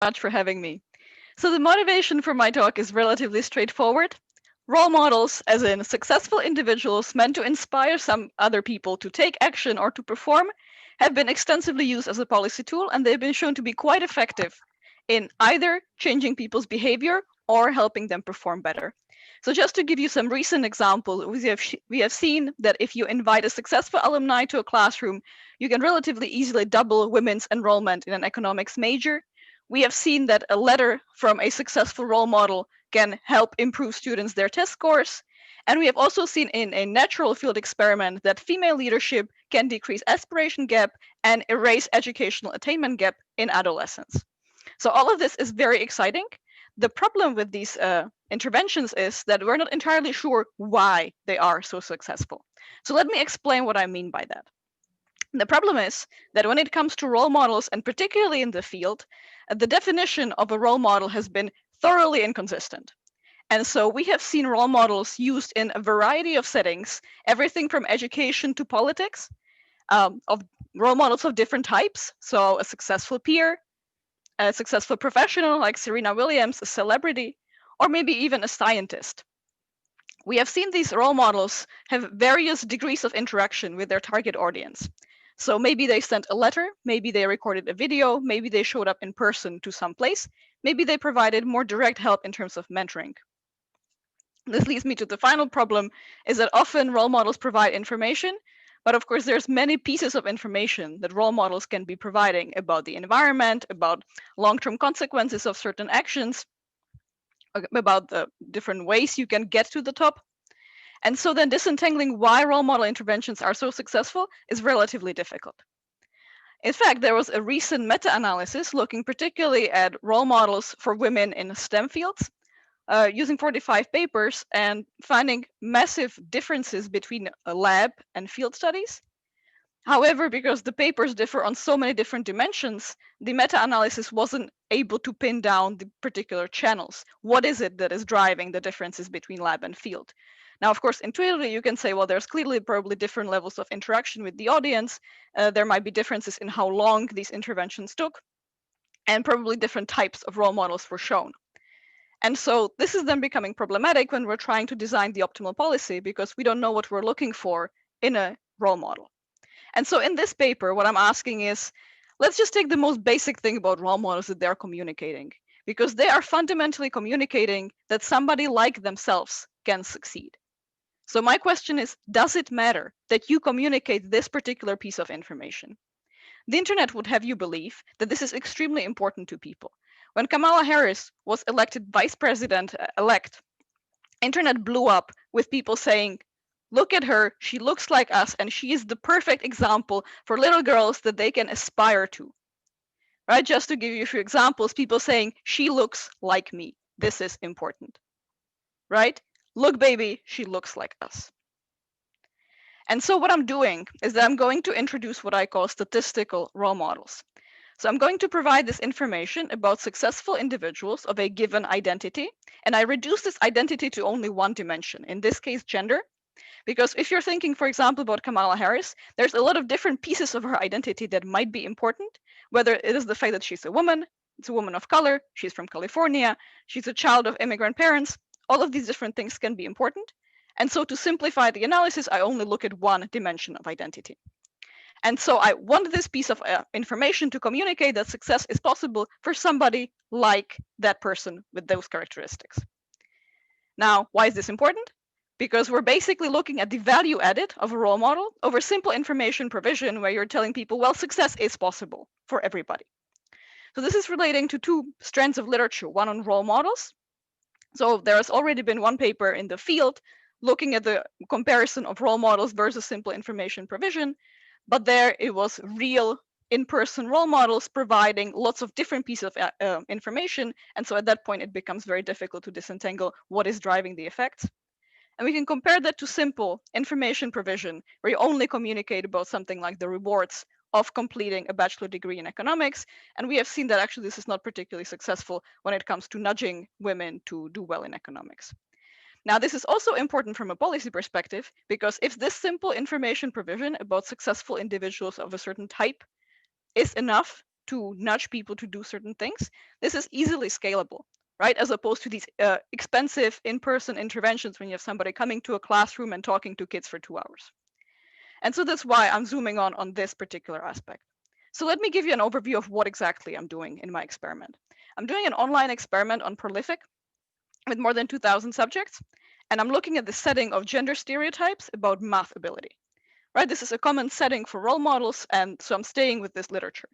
much for having me. So the motivation for my talk is relatively straightforward. Role models, as in successful individuals meant to inspire some other people to take action or to perform, have been extensively used as a policy tool, and they've been shown to be quite effective in either changing people's behavior or helping them perform better. So just to give you some recent examples, we have seen that if you invite a successful alumni to a classroom, you can relatively easily double women's enrollment in an economics major. We have seen that a letter from a successful role model can help improve students their test scores. And we have also seen in a natural field experiment that female leadership can decrease aspiration gap and erase educational attainment gap in adolescence. So all of this is very exciting. The problem with these interventions is that we're not entirely sure why they are so successful. So let me explain what I mean by that. The problem is that when it comes to role models, and particularly in the field, the definition of a role model has been thoroughly inconsistent. And so we have seen role models used in a variety of settings, everything from education to politics, of role models of different types. So a successful peer, a successful professional like Serena Williams, a celebrity, or maybe even a scientist. We have seen these role models have various degrees of interaction with their target audience. So maybe they sent a letter, maybe they recorded a video, maybe they showed up in person to some place, maybe they provided more direct help in terms of mentoring. This leads me to the final problem, is that often role models provide information, but of course there's many pieces of information that role models can be providing about the environment, about long-term consequences of certain actions, about the different ways you can get to the top. And so then disentangling why role model interventions are so successful is relatively difficult. In fact, there was a recent meta-analysis looking particularly at role models for women in STEM fields, using 45 papers and finding massive differences between a lab and field studies. However, because the papers differ on so many different dimensions, the meta-analysis wasn't able to pin down the particular channels. What is it that is driving the differences between lab and field? Now, of course, intuitively, you can say, well, there's clearly probably different levels of interaction with the audience. There might be differences in how long these interventions took, and probably different types of role models were shown. And so this is then becoming problematic when we're trying to design the optimal policy because we don't know what we're looking for in a role model. And so in this paper, what I'm asking is, let's just take the most basic thing about role models that they're communicating, because they are fundamentally communicating that somebody like themselves can succeed. So my question is, does it matter that you communicate this particular piece of information? The internet would have you believe that this is extremely important to people. When Kamala Harris was elected vice president-elect, internet blew up with people saying, look at her, she looks like us, and she is the perfect example for little girls that they can aspire to. Right? Just to give you a few examples, people saying, she looks like me. This is important. Right? Look, baby, she looks like us. And so what I'm doing is that I'm going to introduce what I call statistical role models. So I'm going to provide this information about successful individuals of a given identity, and I reduce this identity to only one dimension, in this case, gender. Because if you're thinking, for example, about Kamala Harris, there's a lot of different pieces of her identity that might be important, whether it is the fact that she's a woman, it's a woman of color, she's from California, she's a child of immigrant parents. All of these different things can be important. And so to simplify the analysis, I only look at one dimension of identity. And so I want this piece of information to communicate that success is possible for somebody like that person with those characteristics. Now, why is this important? Because we're basically looking at the value added of a role model over simple information provision where you're telling people, well, success is possible for everybody. So this is relating to two strands of literature, one on role models. So there has already been one paper in the field looking at the comparison of role models versus simple information provision, but there it was real in-person role models providing lots of different pieces of information. And so at that point, it becomes very difficult to disentangle what is driving the effects. And we can compare that to simple information provision, where you only communicate about something like the rewards of completing a bachelor degree in economics. And we have seen that actually this is not particularly successful when it comes to nudging women to do well in economics. Now, this is also important from a policy perspective, because if this simple information provision about successful individuals of a certain type is enough to nudge people to do certain things, this is easily scalable, right? As opposed to these expensive in-person interventions when you have somebody coming to a classroom and talking to kids for 2 hours. And so that's why I'm zooming on this particular aspect. So let me give you an overview of what exactly I'm doing in my experiment. I'm doing an online experiment on Prolific with more than 2,000 subjects, and I'm looking at the setting of gender stereotypes about math ability. Right, this is a common setting for role models, and so I'm staying with this literature.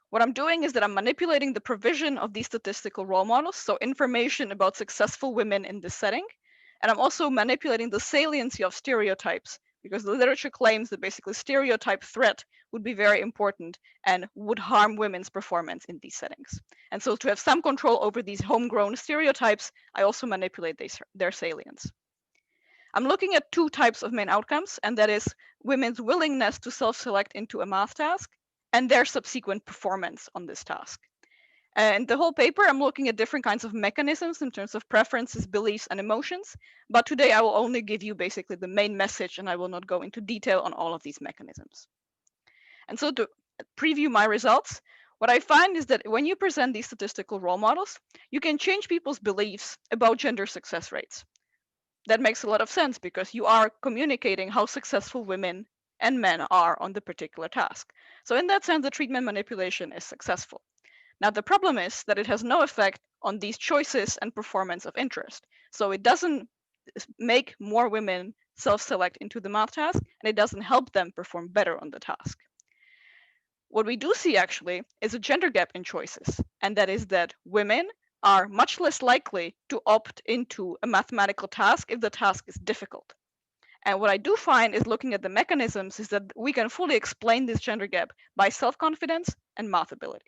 What I'm doing is that I'm manipulating the provision of these statistical role models, so information about successful women in this setting, and I'm also manipulating the saliency of stereotypes, because the literature claims that basically stereotype threat would be very important and would harm women's performance in these settings. And so to have some control over these homegrown stereotypes, I also manipulate their salience. I'm looking at two types of main outcomes, and that is women's willingness to self-select into a math task and their subsequent performance on this task. And the whole paper, I'm looking at different kinds of mechanisms in terms of preferences, beliefs, and emotions. But today I will only give you basically the main message, and I will not go into detail on all of these mechanisms. And so to preview my results, what I find is that when you present these statistical role models, you can change people's beliefs about gender success rates. That makes a lot of sense because you are communicating how successful women and men are on the particular task. So in that sense, the treatment manipulation is successful. Now, the problem is that it has no effect on these choices and performance of interest. So it doesn't make more women self-select into the math task, and it doesn't help them perform better on the task. What we do see actually is a gender gap in choices, and that is that women are much less likely to opt into a mathematical task if the task is difficult. And what I do find is looking at the mechanisms is that we can fully explain this gender gap by self-confidence and math ability.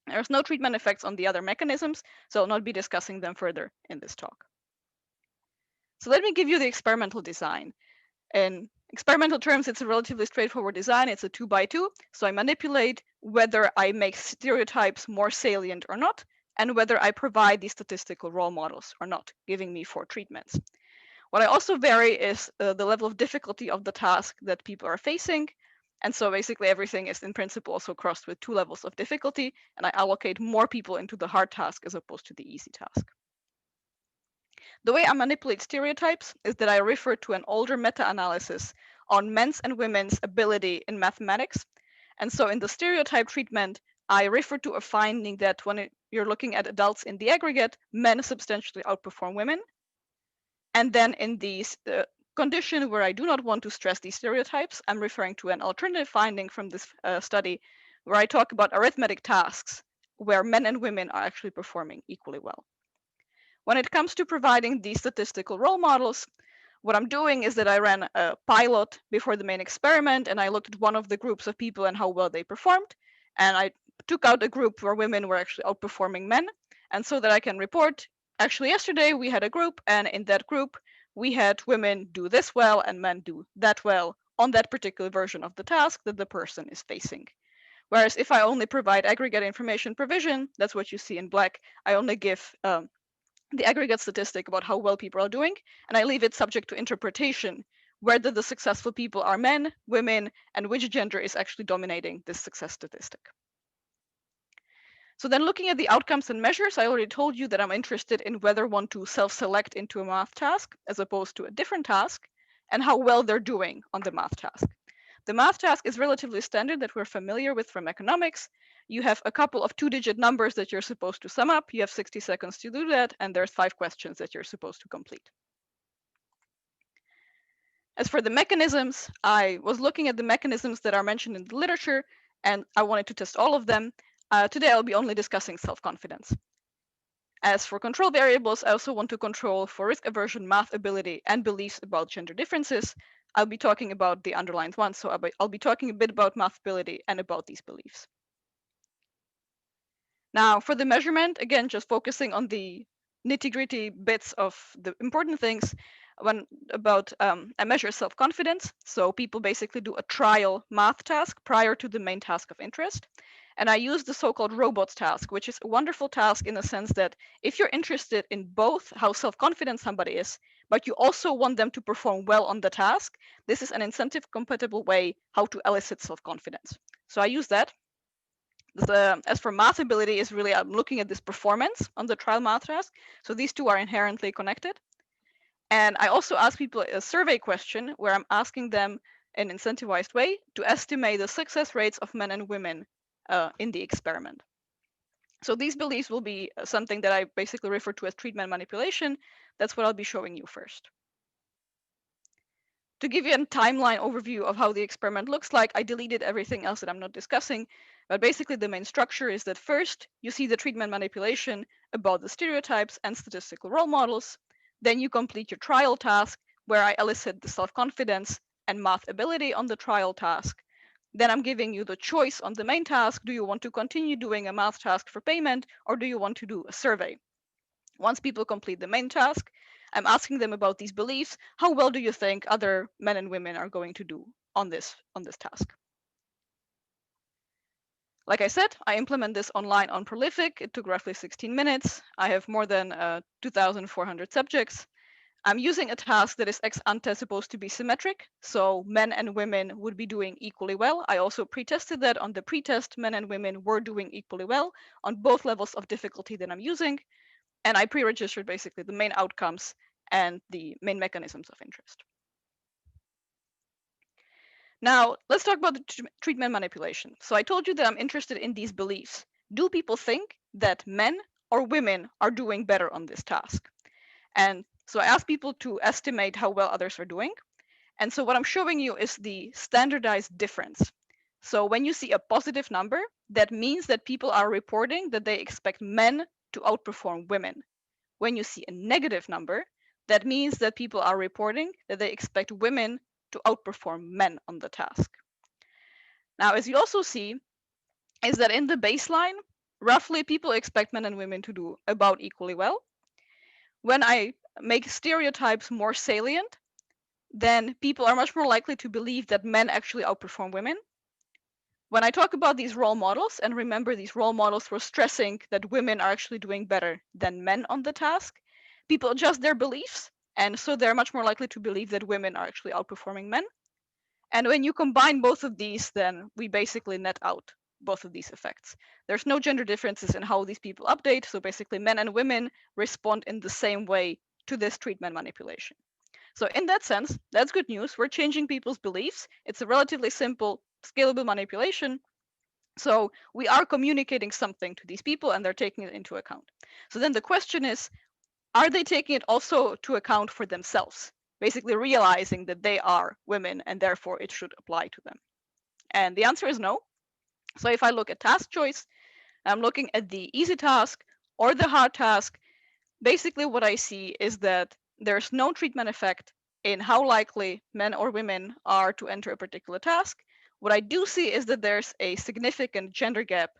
There's no treatment effects on the other mechanisms, so I'll not be discussing them further in this talk. So let me give you the experimental design. In experimental terms, it's a relatively straightforward design. It's a 2x2. So I manipulate whether I make stereotypes more salient or not, and whether I provide these statistical role models or not, giving me 4 treatments. What I also vary is the level of difficulty of the task that people are facing. And so basically everything is in principle also crossed with 2 levels of difficulty, and I allocate more people into the hard task as opposed to the easy task. The way I manipulate stereotypes is that I refer to an older meta-analysis on men's and women's ability in mathematics. And so in the stereotype treatment, I refer to a finding that when you're looking at adults in the aggregate, men substantially outperform women. And then in the condition where I do not want to stress these stereotypes, I'm referring to an alternative finding from this study where I talk about arithmetic tasks where men and women are actually performing equally well. When it comes to providing these statistical role models, what I'm doing is that I ran a pilot before the main experiment, and I looked at one of the groups of people and how well they performed. And I took out a group where women were actually outperforming men. And so that I can report, actually yesterday we had a group, and in that group, we had women do this well and men do that well on that particular version of the task that the person is facing. Whereas if I only provide aggregate information provision, that's what you see in black, I only give the aggregate statistic about how well people are doing, and I leave it subject to interpretation, whether the successful people are men, women, and which gender is actually dominating this success statistic. So then looking at the outcomes and measures, I already told you that I'm interested in whether one to self-select into a math task as opposed to a different task, and how well they're doing on the math task. The math task is relatively standard that we're familiar with from economics. You have a couple of 2-digit numbers that you're supposed to sum up. You have 60 seconds to do that, and there's 5 questions that you're supposed to complete. As for the mechanisms, I was looking at the mechanisms that are mentioned in the literature, and I wanted to test all of them. Today, I'll be only discussing self-confidence. As for control variables, I also want to control for risk aversion, math ability, and beliefs about gender differences. I'll be talking about the underlined ones, so I'll be talking a bit about math ability and about these beliefs. Now, for the measurement, again, just focusing on the nitty-gritty bits of the important things I measure self-confidence. So people basically do a trial math task prior to the main task of interest. And I use the so-called robots task, which is a wonderful task in the sense that if you're interested in both how self-confident somebody is, but you also want them to perform well on the task, this is an incentive-compatible way how to elicit self-confidence. So I use that. As for math ability, is really I'm looking at this performance on the trial math task. So these two are inherently connected. And I also ask people a survey question where I'm asking them in an incentivized way to estimate the success rates of men and women in the experiment. So these beliefs will be something that I basically refer to as treatment manipulation. That's what I'll be showing you first. To give you a timeline overview of how the experiment looks like, I deleted everything else that I'm not discussing, but basically the main structure is that first you see the treatment manipulation about the stereotypes and statistical role models. Then you complete your trial task where I elicit the self-confidence and math ability on the trial task. Then I'm giving you the choice on the main task. Do you want to continue doing a math task for payment, or do you want to do a survey? Once people complete the main task, I'm asking them about these beliefs. How well do you think other men and women are going to do on this task? Like I said, I implement this online on Prolific. It took roughly 16 minutes. I have more than 2,400 subjects. I'm using a task that is ex ante supposed to be symmetric, so men and women would be doing equally well. I also pre-tested that on the pre-test, men and women were doing equally well on both levels of difficulty that I'm using. And I pre-registered basically the main outcomes and the main mechanisms of interest. Now, let's talk about the treatment manipulation. So I told you that I'm interested in these beliefs. Do people think that men or women are doing better on this task? And so I asked people to estimate how well others are doing. And so what I'm showing you is the standardized difference. So when you see a positive number, that means that people are reporting that they expect men to outperform women. When you see a negative number, that means that people are reporting that they expect women to outperform men on the task. Now, as you also see, is that in the baseline, roughly people expect men and women to do about equally well. When I make stereotypes more salient, then people are much more likely to believe that men actually outperform women. When I talk about these role models, and remember these role models were stressing that women are actually doing better than men on the task, people adjust their beliefs, and so they're much more likely to believe that women are actually outperforming men. And when you combine both of these, then we basically net out both of these effects. There's no gender differences in how these people update, so basically men and women respond in the same way to this treatment manipulation. So in that sense, that's good news. We're changing people's beliefs. It's a relatively simple, scalable manipulation. So we are communicating something to these people and they're taking it into account. So then the question is, are they taking it also to account for themselves? Basically realizing that they are women and therefore it should apply to them. And the answer is no. So if I look at task choice, I'm looking at the easy task or the hard task. Basically what I see is that there's no treatment effect in how likely men or women are to enter a particular task. What I do see is that there's a significant gender gap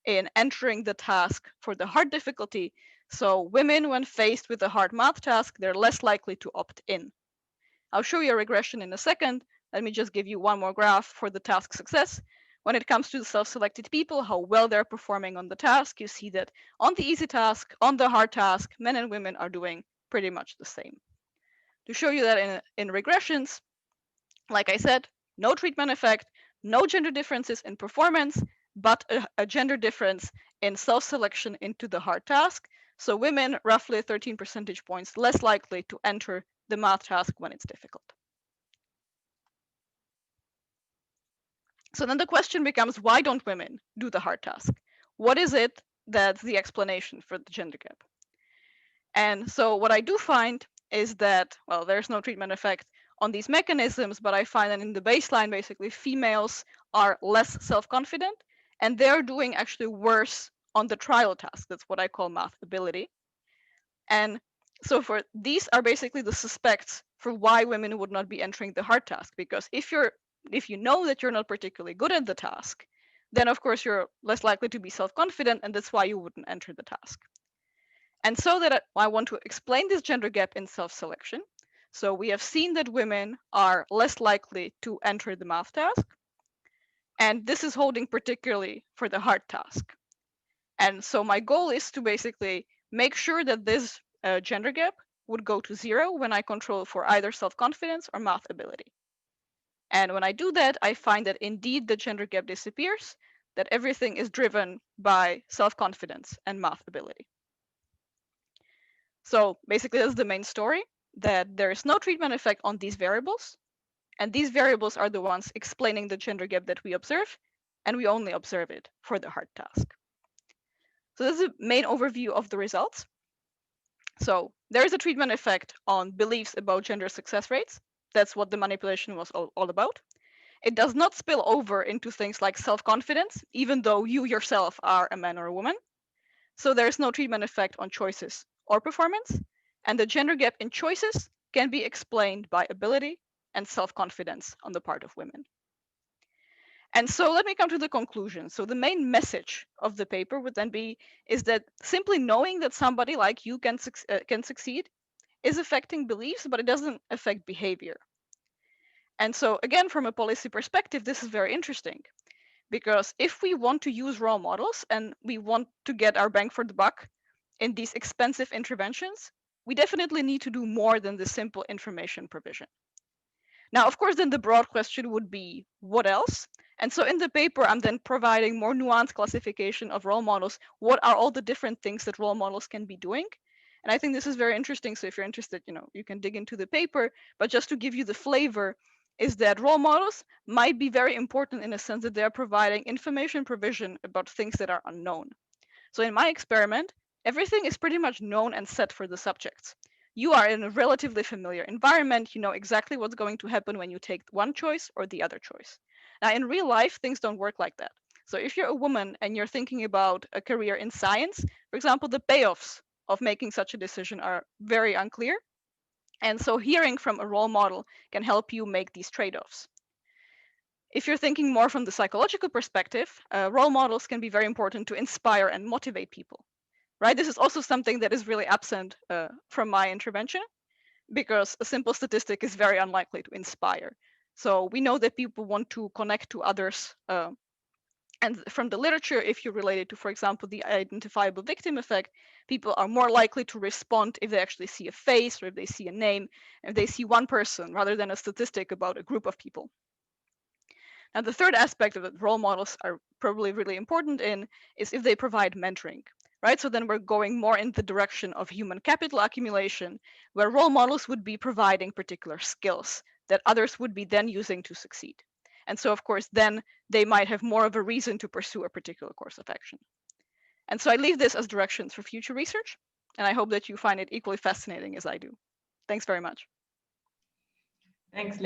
in entering the task for the hard difficulty. So women, when faced with a hard math task, they're less likely to opt in. I'll show you a regression in a second. Let me just give you one more graph for the task success. When it comes to the self-selected people, how well they're performing on the task, you see that on the easy task, on the hard task, men and women are doing pretty much the same. To show you that in regressions, like I said, no treatment effect, no gender differences in performance, but a gender difference in self-selection into the hard task. So women, roughly 13 percentage points less likely to enter the math task when it's difficult. So then the question becomes, why don't women do the hard task? What is it that's the explanation for the gender gap? And so what I do find is that, well, there's no treatment effect on these mechanisms, but I find that in the baseline, basically, females are less self-confident, and they're doing actually worse on the trial task. That's what I call math ability. And so for these are basically the suspects for why women would not be entering the hard task, because if you know that you're not particularly good at the task, then of course you're less likely to be self-confident, and that's why you wouldn't enter the task. And so that I want to explain this gender gap in self-selection. So we have seen that women are less likely to enter the math task, and this is holding particularly for the hard task. And so my goal is to basically make sure that this gender gap would go to 0 when I control for either self-confidence or math ability. And when I do that, I find that indeed the gender gap disappears. that everything is driven by self-confidence and math ability. So basically, that's the main story, that there is no treatment effect on these variables, and these variables are the ones explaining the gender gap that we observe, and we only observe it for the hard task. So this is the main overview of the results. So there is a treatment effect on beliefs about gender success rates. That's what the manipulation was all about. It does not spill over into things like self-confidence, even though you yourself are a man or a woman. So there's no treatment effect on choices or performance. And the gender gap in choices can be explained by ability and self-confidence on the part of women. And so let me come to the conclusion. So the main message of the paper would then be is that simply knowing that somebody like you can succeed is affecting beliefs, but it doesn't affect behavior. And so again, from a policy perspective, this is very interesting, because if we want to use role models and we want to get our bang for the buck in these expensive interventions, we definitely need to do more than the simple information provision. Now, of course, then the broad question would be, what else? And so in the paper, I'm then providing more nuanced classification of role models. What are all the different things that role models can be doing? And I think this is very interesting. So if you're interested, you can dig into the paper. But just to give you the flavor, is that role models might be very important in a sense that they're providing information provision about things that are unknown. So in my experiment, everything is pretty much known and set for the subjects. You are in a relatively familiar environment. You know exactly what's going to happen when you take one choice or the other choice. Now, in real life, things don't work like that. So if you're a woman and you're thinking about a career in science, for example, the payoffs of making such a decision are very unclear. And so hearing from a role model can help you make these trade-offs. If you're thinking more from the psychological perspective, role models can be very important to inspire and motivate people, right? This is also something that is really absent from my intervention, because a simple statistic is very unlikely to inspire. So we know that people want to connect to others. And from the literature, if you relate it to, for example, the identifiable victim effect, people are more likely to respond if they actually see a face or if they see a name, if they see one person rather than a statistic about a group of people. Now, the third aspect of it, role models are probably really important in, is if they provide mentoring, right? So then we're going more in the direction of human capital accumulation, where role models would be providing particular skills that others would be then using to succeed. And so, of course, then they might have more of a reason to pursue a particular course of action. And so I leave this as directions for future research, and I hope that you find it equally fascinating as I do. Thanks very much. Thanks,